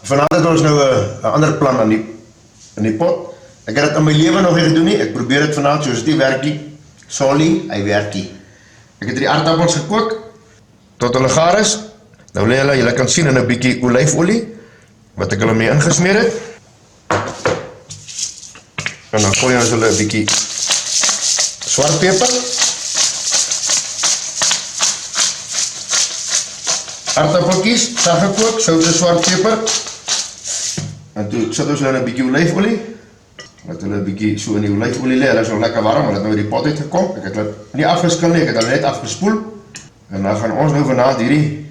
Vanavond het ons nou een ander plan in die pot. Ek het dit in my lewe nog nie gedoen nie. Ek probeer dit vanavond soos dit werk nie. Sorry, hy werk nie. Ek het die aardappels gekook tot hulle gaar is. Nou lê hulle, julle kan sien in 'n bietjie olyfolie wat ek hulle mee ingesmeer het. En dan gooi ons hulle 'n bietjie swart peper. Aardappeltjies, saggekook, sout en swart peper. En toe sit ons hulle in 'n bietjie olyfolie. Laat hulle 'n bietjie so in die olyfolie lê. Hulle is nog lekker warm, hulle het nou uit die pot uitgekom. Ek het hulle nie afgeskil nie, ek het hulle net afgespoel. En dan gaan ons nou vanaand hierdie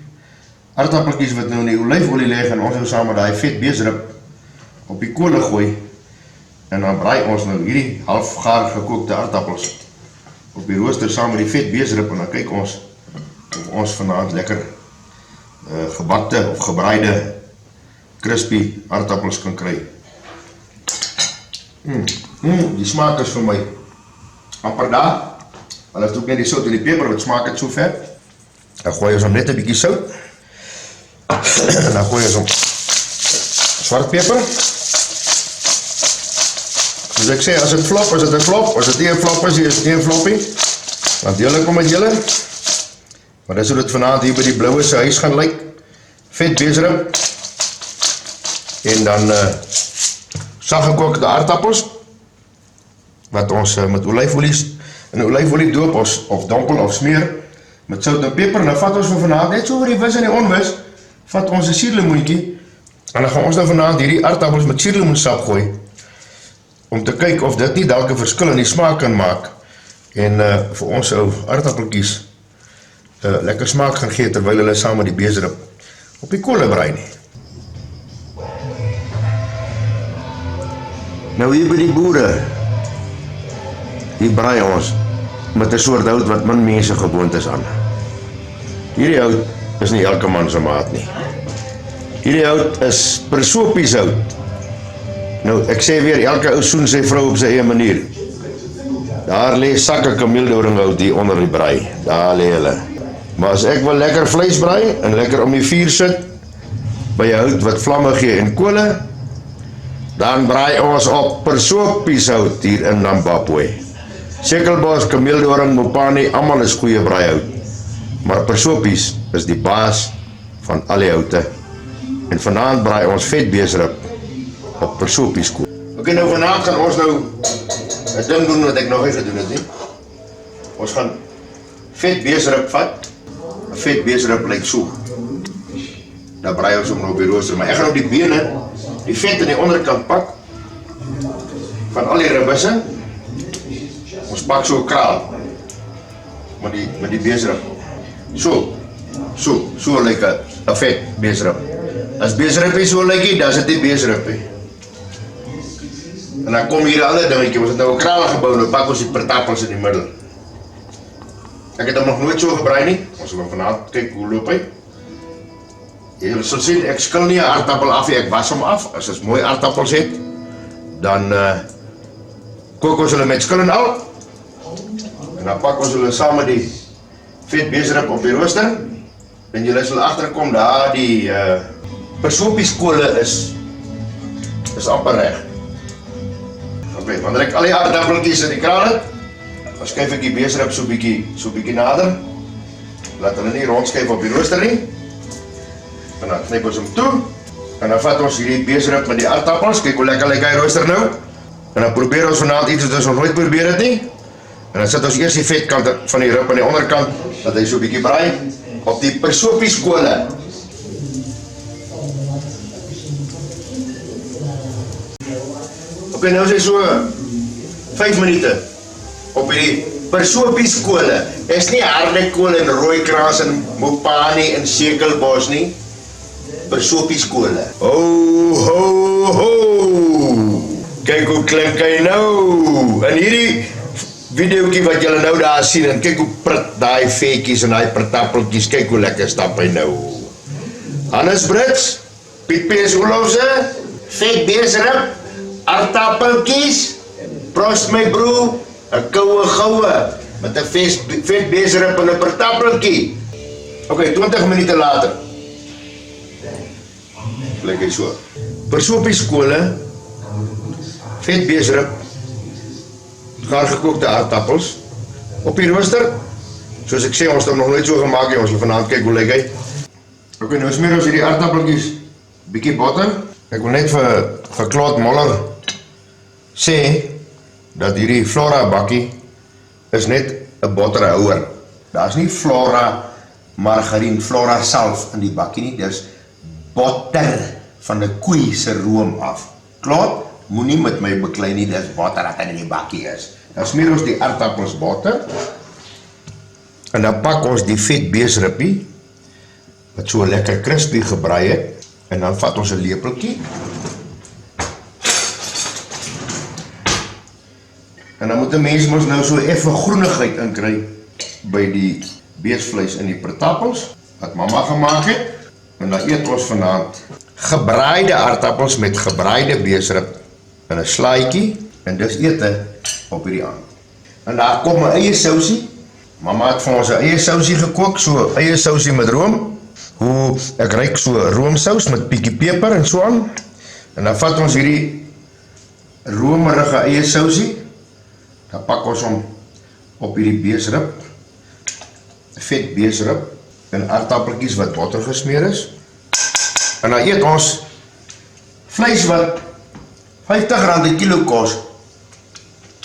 aardappeltjies wat nou in die olyfolie lê, gaan ons nou saam met daai vet beesrib op die kolle gooi. En dan braai ons nou hierdie halfgaar gekookte aardappels op die rooster saam met die vet beesrib en dan kyk ons of ons vanaand lekker gebakte of gebraaide crispy aardappels kan kry. Die smaak is vir my amper daar. Hulle het ook net die sout en die peper wat smaak het so ver. Dan gooi ons hom net 'n bietjie sout. En dan gooi ons hom swart peper. Soos ek sê, as dit flop, is dit 'n flop. As dit nie 'n flop is dit nie 'n floppie. Want julle kom met julle. Maar dis hoe dit vanaand hier by die Blouwe se huis gaan lyk. Vet beesrib. En dan saggekookte aardappels wat ons met olyfolie in olyfolie doop of dompel of smeer met sout en peper. Nou vat ons vir vanaand net so oor die wis en die onwis, vat ons 'n suurlemoentjie en dan gaan ons nou vanaand hierdie aardappels met suurlemoensap gooi om te kyk of dit nie dalk 'n verskil in die smaak kan maak en vir ons ou aardappeltjies lekker smaak gaan gee terwyl hulle saam met die beesrib op die kolle braai nie. Nou hier by die boere, hier braai ons met 'n soort hout wat min mense gewoond is aan. Hierdie hout is nie elke man se maat nie. Hierdie hout is persopies hout. Nou, ek sê weer, elke ou soen sy vrou op sy eie manier. Daar lê sakke kameeldoringhout hier onder die braai. Daar lê hulle. Maar as ek wil lekker vleis braai en lekker om die vuur sit, by 'n hout wat vlamme gee en kole, dan braai ons op persopies hout hier in Nambapoe. Sekelbos, kameeldoring, mopani, almal is goeie braaihout. Maar persopies is die baas van al die houte. En vanaand braai ons vet beesrib op persopies kool. Ok, nou vanaand gaan ons nou 'n ding doen wat ek nog nie gedoen het nie. Ons gaan vet beesrib vat. 'n Vet beesrib lyk so. Dan braai ons hom nou op die rooster, maar ek gaan op die bene, die vet aan die onderkant pak van al die ribbisse. Ons pak so 'n kraal met die beesrib. So lyk 'n vet beesrib. As beesrib so lyk dit, dan is dit nie beesrib nie. En dan kom hier 'n ander dingetjie, ons het nou 'n kraal gebou, nou pak ons die aardappels in die middel. Ek het hom nog nooit so gebraai nie. Ons gaan vanaand kyk hoe loop hy. Julle sal sien, ek skil nie 'n aardappel af nie, ek was hom af. As ons mooi aardappels het, dan kook ons hulle met skil en al. En dan pak ons hulle saam met die vet beesrib op die rooster. En julle sal agterkom daar die persopies kole is amper reg. Ok, wanneer ek al die aardappeltjies in die kraal het, dan skuif ek die beesrib so bietjie nader. Laat hulle nie rondskuif op die rooster nie. En dan knyp ons hom toe. En dan vat ons hierdie beesrib met die aardappels. Kyk hoe lekker lyk hy rooster nou. En dan probeer ons vanaand iets wat ons nog nooit probeer het nie. En dan sit ons eers die vetkant van die rib aan die onderkant, dat hy so bietjie braai op die persopies kole. Ok, nou is hy so 5 minute op hierdie persopies kole. Is nie harde kool en rooi kraas en mopani en sekelbos nie. Persopies kole. Ho. Kyk hoe klink hy nou. En hierdie videoetjie wat julle nou daar sien, en kyk hoe prit daai vetjies en daai aardappeltjies, kyk hoe lekker stap hy nou. Hannes Brits, Piet P.S. Olofse, vet beesrib, aardappeltjies, prost my broer, 'n goue, met 'n vet beesrib en 'n aardappeltjie. Ok, 20 minute later. Lyk dit so. Persoppieskole, vetbeesrib, gaargekookte aardappels, op die rooster, soos ek sê, ons het hom nog nooit so gemaak, ons wil vanaand kyk hoe lyk hy. Ok, nou smeer ons hierdie aardappeltjies, bietjie botter. Ek wil net vir Claude Moller sê, dat hierdie Flora bakkie is net 'n botterhouer. Daar's nie Flora margarien, Flora self in die bakkie nie, dis botter van 'n koei se room af. Claude, moenie met my beklei nie, dis botter wat in die bakkie is. Dan smeer ons die aardappels botter, en dan pak ons die vetbeesrippie, wat so lekker crispy gebraai het, en dan vat ons 'n lepeltjie, en dan moet 'n mens mos nou so effe groenigheid inkry by die beesvleis in die pertappels, wat mamma gemaak het, en dan eet ons vanaand gebraaide aardappels met gebraaide beesrib in 'n slaaitjie, en dis ete op hierdie aand. En daar kom 'n eie sousie, mamma het vir ons 'n eie sousie gekook, so eie sousie met room, hoe ek ruik so roomsous met bietjie peper en so aan, en dan vat ons hierdie romerige eie sousie, dan pak ons hom op hierdie beesrib, vet beesrib, en aardappeltjies wat botter gesmeer is, en dan eet ons vleis wat R50 'n kilo kos,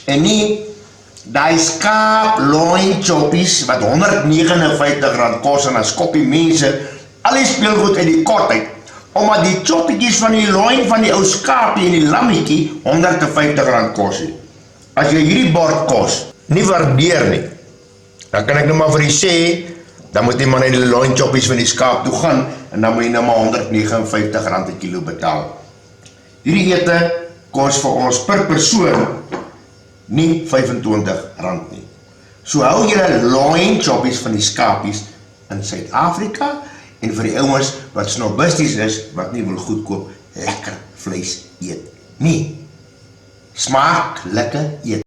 en nie die skaap loin choppies wat R159 kos, en dan skoppie mense al die speelgoed uit die kot uit, omdat die choppietjies van die loin van die ou skaapie en die lammetjie R150 kos het. As jy hierdie bord kos nie waardeer nie, dan kan ek nou maar vir jy sê, dan moet jy maar na die loin choppies van die skaap toe gaan, en dan moet jy nou maar R159 'n kilo betaal. Hierdie ete kos vir ons per persoon nie R25 nie. So hou julle loin choppies van die skaapies in Suid-Afrika, en vir die ouens wat snobisties is, wat nie wil goedkoop lekker vleis eet nie. Smaak lekker eet.